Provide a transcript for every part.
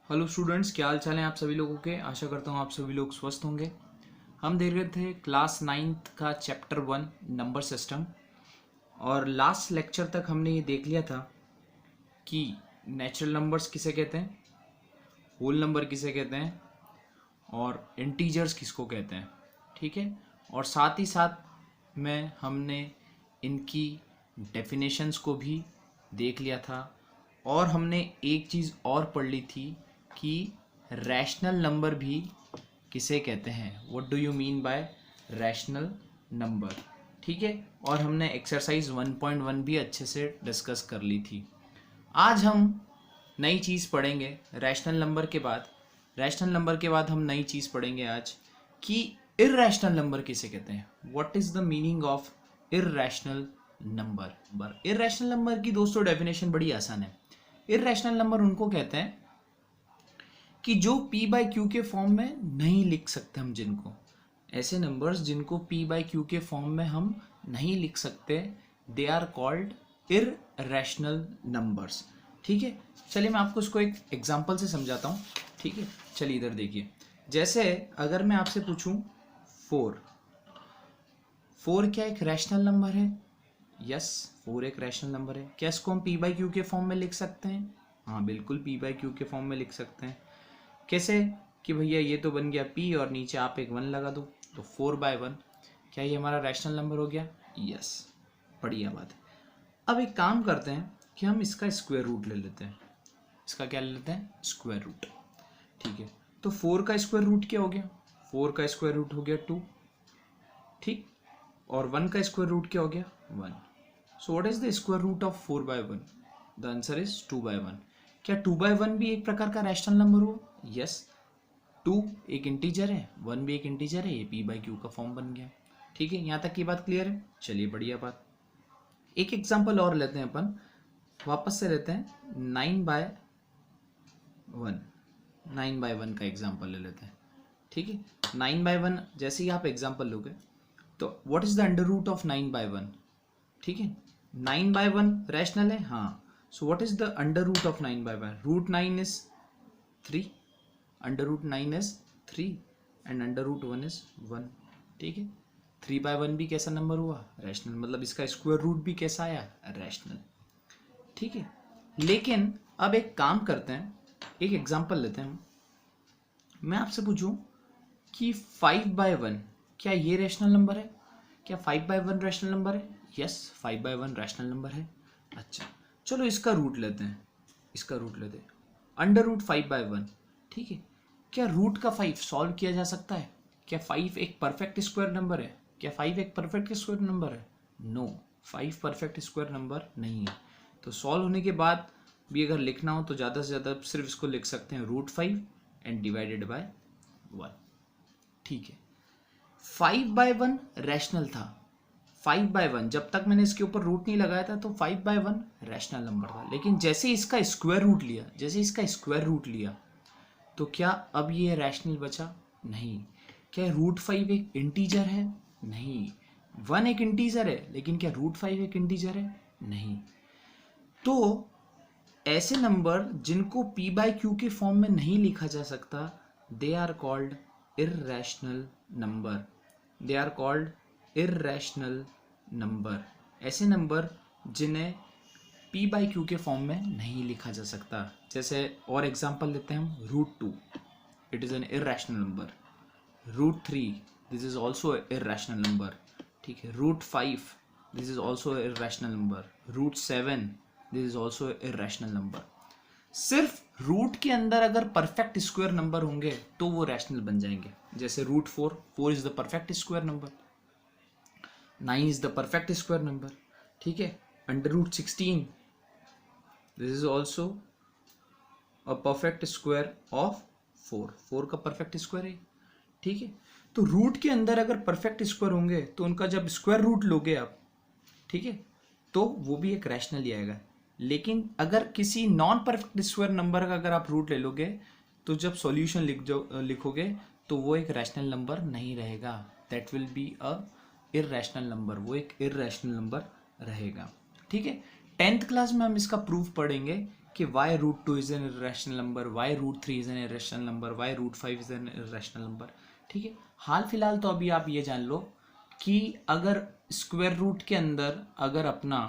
Hello students, क्या हाल चाल है आप सभी लोगों के। आशा करता हूँ आप सभी लोग स्वस्थ होंगे। हम देख रहे थे क्लास 9th का चैप्टर 1 नंबर सिस्टम, और लास्ट लेक्चर तक हमने ये देख लिया था कि नेचुरल नंबर्स किसे कहते हैं, होल नंबर किसे कहते हैं, और इंटीजर्स किसको कहते हैं। ठीक है, और साथ ही साथ में हमने इनकी डेफिनेशंस को भी देख लिया था, और हमने एक चीज़ और पढ़ ली थी कि रैशनल नंबर भी किसे कहते हैं। What do you mean by rational number. ठीक है, और हमने एक्सरसाइज 1.1 भी अच्छे से डिस्कस कर ली थी। आज हम नई चीज़ पढ़ेंगे रैशनल नंबर के बाद। रैशनल नंबर के बाद हम नई चीज़ पढ़ेंगे आज कि इर्रैशनल नंबर किसे कहते हैं। What is the meaning of irrational number. Irrational number की दोस्तों डेफिनेशन बड़ी आसान है। इर्रैशनल नंबर उनको कहते हैं कि जो p बाई क्यू के फॉर्म में नहीं लिख सकते हम, जिनको ऐसे नंबर्स जिनको p बाई क्यू के फॉर्म में हम नहीं लिख सकते, दे आर कॉल्ड इर्रैशनल नंबर्स। ठीक है, चलिए मैं आपको इसको एक एग्जांपल से समझाता हूँ। ठीक है, चलिए इधर देखिए। जैसे अगर मैं आपसे पूछूं 4 क्या एक रैशनल नंबर है? यस, 4 एक रैशनल नंबर है। क्या इसको हम p बाई क्यू के फॉर्म में लिख सकते हैं? हाँ बिल्कुल, p बाई क्यू के फॉर्म में लिख सकते हैं। कैसे कि भैया ये तो बन गया p और नीचे आप एक 1 लगा दो, तो 4/1। क्या ये हमारा रैशनल नंबर हो गया? यस, बढ़िया बात है। अब एक काम करते हैं कि हम इसका स्क्वायर रूट ले लेते हैं। इसका क्या ले लेते हैं? Square root. ठीक है, तो 4 का स्क्वायर रूट क्या हो गया? 4 का स्क्वायर रूट हो गया 2। ठीक, और 1 का स्क्वायर रूट क्या हो गया? 1। So what is the square root of 4/1? The answer is 2/1। क्या 2/1 भी एक प्रकार का रैशनल नंबर हो? यस, 2 एक इंटीजर है, 1 भी एक इंटीजर है, ये p बाई क्यू का फॉर्म बन गया। ठीक है, यहाँ तक की बात क्लियर है। चलिए बढ़िया बात। एक एग्जांपल और लेते हैं अपन, वापस से लेते हैं 9/1। 9/1 का एग्जांपल ले लेते हैं। ठीक है, 9/1 जैसे ही आप एग्जांपल लोगे तो what is the under root of 9/1? ठीक है, 9/1 रैशनल है। हाँ, so what is the under root of 9/1? Root 9 is 3, under root 9 is 3 and under root 1 is 1। ठीक है, 3/1 भी कैसा नंबर हुआ? रैशनल, मतलब इसका स्क्वायर रूट भी कैसा आया? रैशनल। ठीक है, लेकिन अब एक काम करते हैं, एक एग्जांपल लेते हैं। मैं आपसे पूछूं कि 5/1 क्या ये रैशनल नंबर है? क्या 5/1 रैशनल नंबर है? यस, 5/1 रैशनल नंबर है। अच्छा, चलो इसका रूट लेते हैं। इसका रूट लेते हैं अंडर रूट 5/1। ठीक है, क्या रूट का 5 सॉल्व किया जा सकता है? क्या 5 एक परफेक्ट स्क्वायर नंबर है? क्या 5 एक परफेक्ट स्क्वायर नंबर है? नो, 5 परफेक्ट स्क्वायर नंबर नहीं है। तो सॉल्व होने के बाद भी अगर लिखना हो तो ज़्यादा से ज़्यादा सिर्फ इसको लिख सकते हैं रूट 5 एंड डिवाइडेड बाय 1। ठीक है, 5/1 रैशनल था। 5/1 जब तक मैंने इसके ऊपर रूट नहीं लगाया था तो 5/1 रैशनल नंबर था। लेकिन जैसे इसका स्क्वायर रूट लिया तो क्या अब ये रैशनल बचा? नहीं। क्या रूट 5 एक इंटीजर है? नहीं। 1 एक इंटीजर है, लेकिन क्या रूट 5 एक इंटीजर है? नहीं। तो ऐसे नंबर जिनको p बाई क्यू के फॉर्म में नहीं लिखा जा सकता, they are called irrational number. They are called irrational number. ऐसे नंबर जिन्हें p बाई क्यू के फॉर्म में नहीं लिखा जा सकता। जैसे और एग्जांपल लेते हैं हम, root 2 it is an irrational number. Root 3 this is also irrational number. ठीक है, root 5 this is also irrational number. Root 7 this is also irrational number. सिर्फ रूट के अंदर अगर परफेक्ट स्क्वायर नंबर होंगे तो वो रैशनल बन जाएंगे। जैसे root 4 is the perfect square number, 9 is the perfect square number. ठीक है, under root 16 this is also a perfect square of 4 का परफेक्ट स्क्वायर है। ठीक है, तो रूट के अंदर अगर परफेक्ट स्क्वायर होंगे तो उनका जब स्क्वायर रूट लोगे आप, ठीक है, तो वो भी एक रैशनल ही आएगा। लेकिन अगर किसी नॉन परफेक्ट स्क्वायर नंबर का अगर आप रूट ले लोगे तो जब सॉल्यूशन लिखोगे तो वो एक रैशनल नंबर नहीं रहेगा। That will be a irrational number, वो एक इर्रैशनल नंबर रहेगा। ठीक है, 10th क्लास में हम इसका प्रूफ पढ़ेंगे कि why root 2 is an irrational number, why root 3 is an irrational number, why root 5 is an irrational number. ठीक है, हाल फिलहाल तो अभी आप ये जान लो कि अगर स्क्वायर रूट के अंदर अगर अपना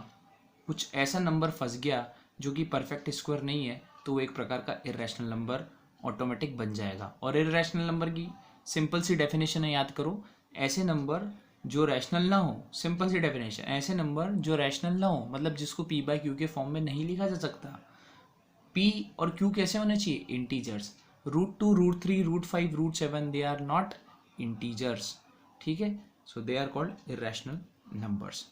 कुछ ऐसा नंबर फंस गया जो कि परफेक्ट स्क्वायर नहीं है, तो वो एक प्रकार का इरेशनल नंबर ऑटोमेटिक बन जाएगा। और इरेशनल नंबर की सिंपल सी डेफिनेशन है, याद करो, ऐसे नंबर जो रैशनल ना हो, सिंपल सी डेफिनेशन, ऐसे नंबर जो रैशनल ना हो, मतलब जिसको पी बाई क्यू के फॉर्म में नहीं लिखा जा सकता। पी और क्यू कैसे होने चाहिए? Integers. Root 2, root 3, root 5, root 7 they are not integers. ठीक है, so they are called irrational numbers.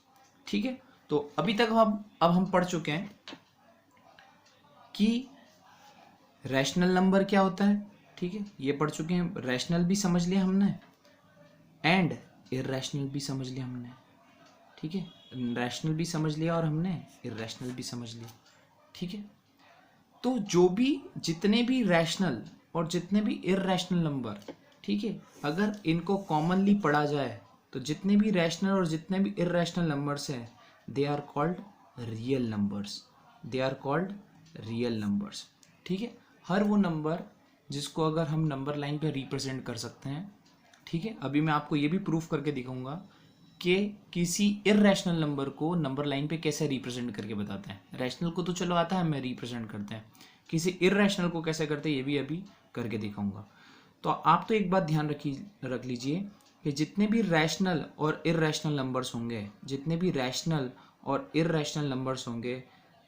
ठीक है, तो अभी तक अब हम पढ़ चुके हैं कि रैशनल नंबर क्या होता है। ठीक है, ये पढ़ चुके हैं, रैशनल भी समझ लिया हमने एंड इरेशनल भी समझ लिया हमने। ठीक है, रैशनल भी समझ लिया और हमने इरेशनल भी समझ लिया। ठीक है, तो जो भी जितने भी रैशनल और जितने भी इरेशनल नंबर, ठीक है, अगर इनको कॉमनली पढ़ा जाए तो जितने भी रैशनल और जितने भी इरेशनल नंबर्स हैं, they are called real numbers. They are called real numbers. ठीक है, हर वो नंबर जिसको अगर हम नंबर लाइन पे रिप्रेजेंट कर सकते हैं। ठीक है, अभी मैं आपको ये भी प्रूफ करके दिखाऊंगा कि किसी इरेशनल नंबर को नंबर लाइन पे कैसे रिप्रेजेंट करके बताते हैं। रैशनल को तो चलो आता है, हमें रिप्रेजेंट करते हैं, किसी इरेशनल को कैसे करते हैं ये भी अभी करके दिखाऊंगा। तो आप तो एक बात ध्यान रख लीजिए कि जितने भी रैशनल और इरेशनल नंबर्स होंगे, जितने भी रैशनल और इरेशनल नंबर्स होंगे,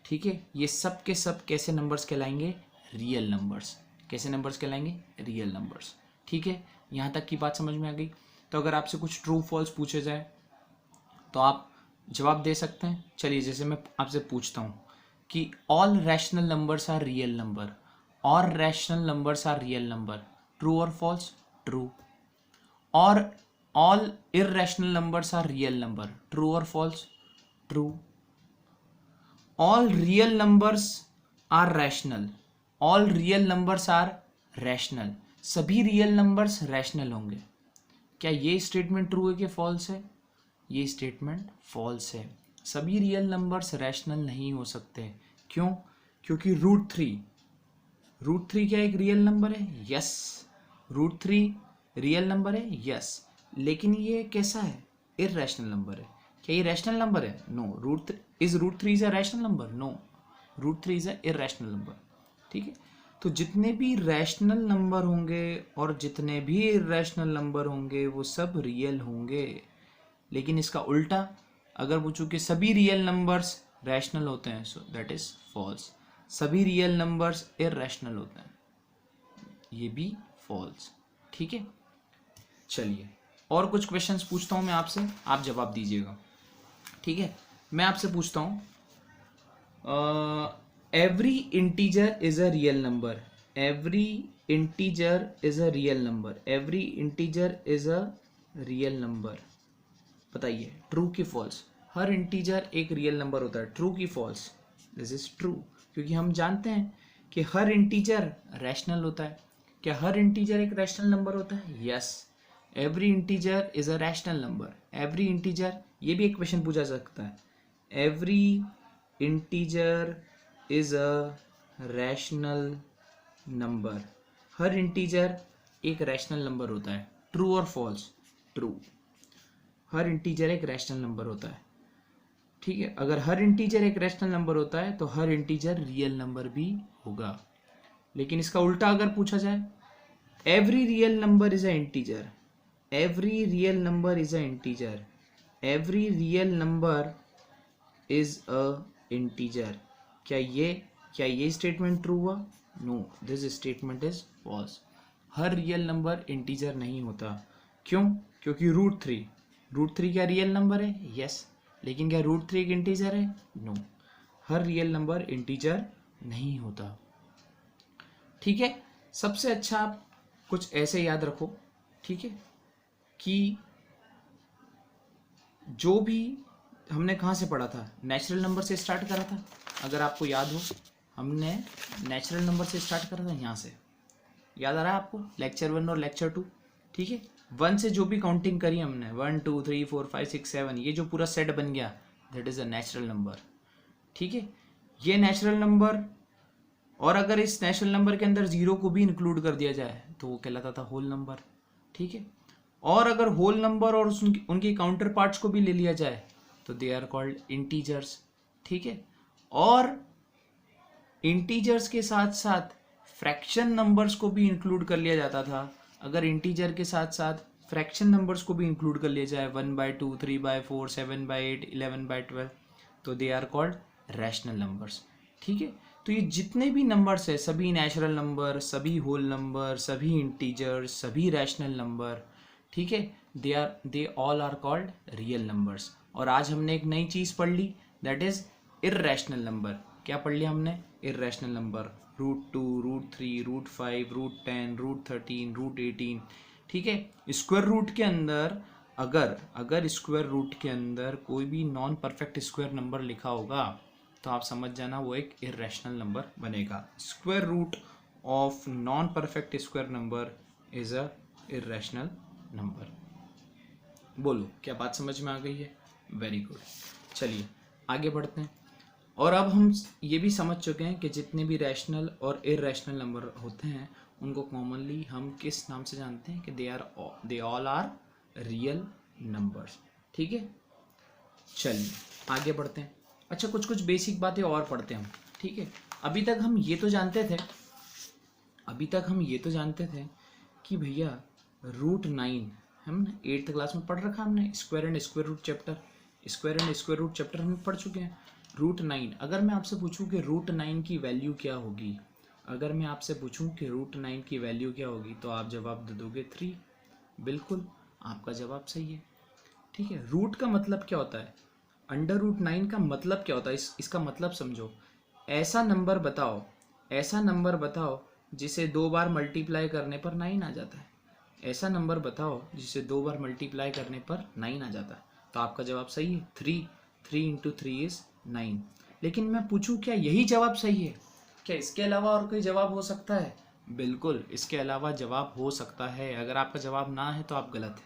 ठीक है, ये सब के सब कैसे नंबर्स कहलाएंगे? Real numbers. कैसे नंबर्स कहलाएंगे? Real numbers. ठीक है, यहाँ तक की बात समझ में आ गई। तो अगर आपसे कुछ ट्रू फॉल्स पूछे जाए तो आप जवाब दे सकते हैं। चलिए, जैसे मैं आपसे पूछता हूँ कि all rational numbers are real number, और rational numbers are real number, true और फॉल्स? ट्रू। और all irrational numbers are real number, true और false? True. All real numbers are rational, all real numbers are rational, सभी real numbers rational होंगे। क्या ये statement true है कि false है? ये स्टेटमेंट फॉल्स है। सभी रियल नंबर्स रैशनल नहीं हो सकते। क्यों? क्योंकि रूट थ्री क्या एक रियल नंबर है? यस। रूट 3 रियल नंबर है? यस। लेकिन ये कैसा है? इरेशनल नंबर है। क्या ये रैशनल नंबर है? No. Root three is a rational number? No, root 3 is a irrational number. ठीक है, तो जितने भी रैशनल नंबर होंगे और जितने भी इरेशनल नंबर होंगे वो सब रियल होंगे। लेकिन इसका उल्टा, अगर पूछूं कि सभी रियल नंबर्स रैशनल होते हैं, सो दैट इज फॉल्स। सभी रियल नंबर्स इरेशनल होते हैं, ये भी फॉल्स। ठीक है, चलिए और कुछ क्वेश्चंस पूछता हूं मैं आपसे, आप जवाब दीजिएगा। ठीक है, मैं आपसे पूछता हूं, every integer is a real number, every integer is a real number, every integer is a real number। बताइए ट्रू की फॉल्स? हर इंटीजर एक रियल नंबर होता है, ट्रू की फॉल्स? दिस इज ट्रू, क्योंकि हम जानते हैं कि हर इंटीजर रैशनल होता है। क्या हर इंटीजर एक रैशनल नंबर होता है? Yes, every integer is a rational number. Every integer, ये भी एक क्वेश्चन पूछा जा सकता है, every integer is a rational number. Her integer एक रैशनल नंबर होता है, ट्रू और फॉल्स? ट्रू। हर इंटीजर एक रैशनल नंबर होता है। ठीक है, अगर हर इंटीजर एक रैशनल नंबर होता है तो हर इंटीजर रियल नंबर भी होगा। लेकिन इसका उल्टा अगर पूछा जाए, every real number is a integer, every real number is a integer, every real number is a integer, क्या ये स्टेटमेंट ट्रू हुआ? No, this statement is false. हर रियल नंबर इंटीजर नहीं होता। क्यों? क्योंकि रूट थ्री क्या रियल नंबर है? यस। लेकिन क्या रूट 3 एक इंटीजर है? नो, हर रियल नंबर इंटीजर नहीं होता। ठीक है, सबसे अच्छा आप कुछ ऐसे याद रखो, ठीक है, कि जो भी हमने कहाँ से पढ़ा था, नेचुरल नंबर से स्टार्ट करा था। अगर आपको याद हो, हमने नेचुरल नंबर से स्टार्ट करा था, यहाँ से याद आ रहा है आपको? लेक्चर 1 और लेक्चर 2। ठीक है, 1 से जो भी काउंटिंग करी हमने, 1 2 3 4 5 6 7, ये जो पूरा सेट बन गया, that is a natural number. ठीक है, ये नेचुरल नंबर और अगर इस नेचुरल नंबर के अंदर 0 को भी इंक्लूड कर दिया जाए तो वो कहलाता था होल नंबर, ठीक है। और अगर होल नंबर और उनकी काउंटर पार्ट्स को भी ले लिया जाए तो दे आर कॉल्ड इंटीजर्स, ठीक है। और इंटीजर्स के साथ साथ फ्रैक्शन नंबर्स को भी इंक्लूड कर लिया जाता था। अगर इंटीजर के साथ साथ फ्रैक्शन नंबर्स को भी इंक्लूड कर लिया जाए 1/2, 3/4, 7/8, 11/12, तो they are called rational numbers, ठीक है। तो ये जितने भी नंबर्स है, सभी नेचुरल नंबर, सभी होल नंबर, सभी इंटीजर्स, सभी रैशनल नंबर, ठीक है, they all are called real numbers. और आज हमने एक नई चीज़ पढ़ ली, दैट इज इर्रेशनल नंबर। क्या पढ़ लिया हमने? इर्रेशनल नंबर, √2, √3, √5, √10, √13, √18, ठीक है। स्क्वायर रूट के अंदर अगर स्क्वायर रूट के अंदर कोई भी नॉन परफेक्ट स्क्वायर नंबर लिखा होगा तो आप समझ जाना वो एक इर्रेशनल नंबर बनेगा। Square root of non perfect square number is a irrational number. बोलो, क्या बात समझ में आ गई है? Very good. चलिए आगे बढ़ते हैं। और अब हम ये भी समझ चुके हैं कि जितने भी रैशनल और इर्रेशनल नंबर होते हैं उनको कॉमनली हम किस नाम से जानते हैं कि they all are real numbers, ठीक है। चलिए आगे बढ़ते हैं। अच्छा, कुछ बेसिक बातें और पढ़ते हैं हम, ठीक है। अभी तक हम ये तो जानते थे कि भैया √9 हम 8th क्लास में पढ़ रखा हमने, square and square root chapter हम पढ़ चुके हैं। √9, अगर मैं आपसे पूछूं कि √9 की वैल्यू क्या होगी, तो आप जवाब दे दोगे 3। बिल्कुल, आपका जवाब सही है, ठीक है। रूट का मतलब क्या होता है? √9 का मतलब क्या होता है? इसका मतलब समझो। ऐसा नंबर बताओ जिसे 2 बार मल्टीप्लाई करने पर 9 आ जाता है। ऐसा नंबर बताओ जिसे 2 बार मल्टीप्लाई करने पर 9 आ जाता है। तो आपका जवाब सही है 3। 3 × 3 इज 9। लेकिन मैं पूछूं क्या यही जवाब सही है? क्या इसके अलावा और कोई जवाब हो सकता है? बिल्कुल, इसके अलावा जवाब हो सकता है। अगर आपका जवाब ना है तो आप गलत है,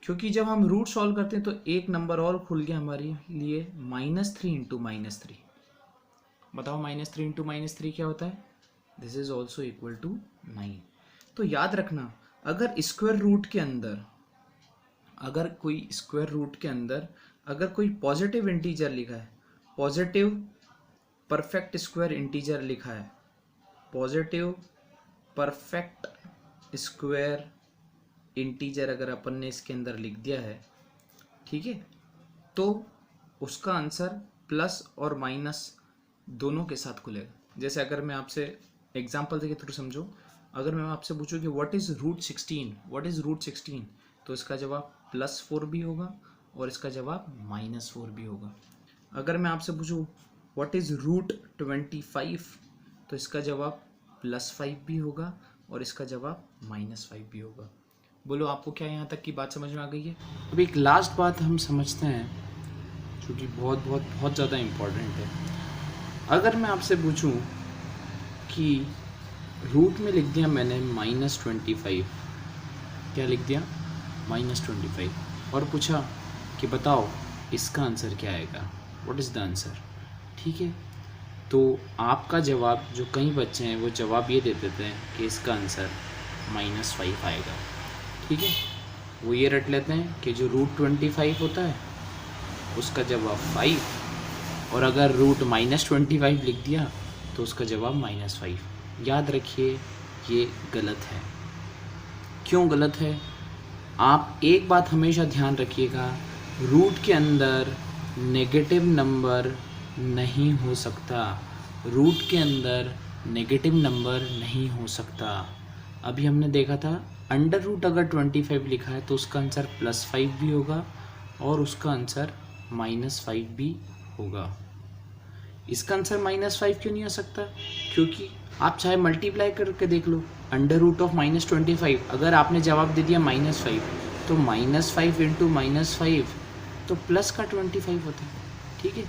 क्योंकि जब हम रूट सॉल्व करते हैं तो एक नंबर और खुल गया हमारे लिए, -3 × -3। बताओ -3 × -3 क्या होता है? This is also equal to 9। तो याद रखना, अगर कोई स्क्वायर रूट के अंदर अगर कोई पॉजिटिव इंटीजर लिखा है, पॉजिटिव परफेक्ट स्क्वायर इंटीजर लिखा है, पॉजिटिव परफेक्ट स्क्वायर इंटीजर अगर अपन ने इसके अंदर लिख दिया है, ठीक है, तो उसका आंसर प्लस और माइनस दोनों के साथ खुलेगा। जैसे अगर मैं आपसे एग्जांपल देके थ्रू समझो, अगर मैं आपसे पूछूं कि व्हाट इज √16, तो इसका जवाब +4 भी होगा और इसका जवाब -4 भी होगा। अगर मैं आपसे पूछूं व्हाट इज √25, तो इसका जवाब +5 भी होगा और इसका जवाब -5 भी होगा। बोलो, आपको क्या यहाँ तक की बात समझ में आ गई है? अब एक लास्ट बात हम समझते हैं जो कि बहुत ज़्यादा इम्पोर्टेंट है। अगर मैं आपसे पूछूं कि रूट में लिख दिया मैंने -25, क्या लिख दिया? -25, और पूछा कि बताओ इसका आंसर क्या आएगा, व्हाट इज़ द आंसर, ठीक है। तो आपका जवाब, जो कई बच्चे हैं वो जवाब ये देते थे कि इसका आंसर -5 आएगा, ठीक है। वो ये रट लेते हैं कि जो √25 होता है उसका जवाब 5, और अगर √-25 लिख दिया तो उसका जवाब -5। याद रखिए, ये गलत है। क्यों गलत है? आप एक बात हमेशा ध्यान रखिएगा, रूट के अंदर नेगेटिव नंबर नहीं हो सकता। रूट के अंदर नेगेटिव नंबर नहीं हो सकता। अभी हमने देखा था अंडर रूट अगर 25 लिखा है तो उसका आंसर +5 भी होगा और उसका आंसर -5 भी होगा। इसका आंसर -5 क्यों नहीं आ सकता? क्योंकि आप चाहे मल्टीप्लाई करके देख लो, अंडर रूट ऑफ -25, अगर आपने जवाब दे दिया -5, तो -5 × -5 तो प्लस का 25 होता है, ठीक है।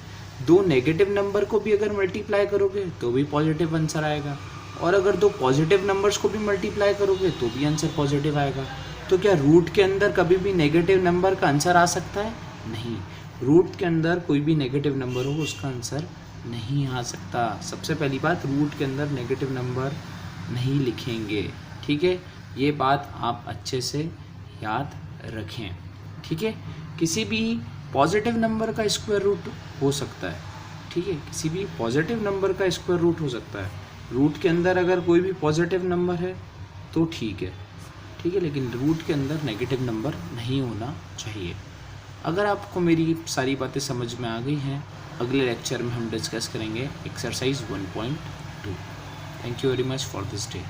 2 नेगेटिव नंबर को भी अगर मल्टीप्लाई करोगे तो भी पॉजिटिव आंसर आएगा, और अगर 2 पॉजिटिव नंबर्स को भी मल्टीप्लाई करोगे तो भी आंसर पॉजिटिव आएगा। तो क्या रूट के अंदर कभी भी नेगेटिव नंबर का आंसर आ सकता है? नहीं। रूट के अंदर कोई भी नेगेटिव नंबर हो उसका आंसर नहीं आ सकता। सबसे पहली बात, रूट के अंदर नेगेटिव नंबर नहीं लिखेंगे, ठीक है, ये बात आप अच्छे से याद रखें, ठीक है। किसी भी पॉजिटिव नंबर का स्क्वायर रूट हो सकता है, ठीक है, किसी भी पॉजिटिव नंबर का स्क्वायर रूट हो सकता है। रूट के अंदर अगर कोई भी पॉजिटिव नंबर है तो ठीक है, ठीक है, लेकिन रूट के अंदर नेगेटिव नंबर नहीं होना चाहिए। अगर आपको मेरी सारी बातें समझ में आ गई हैं, अगले लेक्चर में हम डिस्कस करेंगे exercise 1.2। Thank you very much for this day.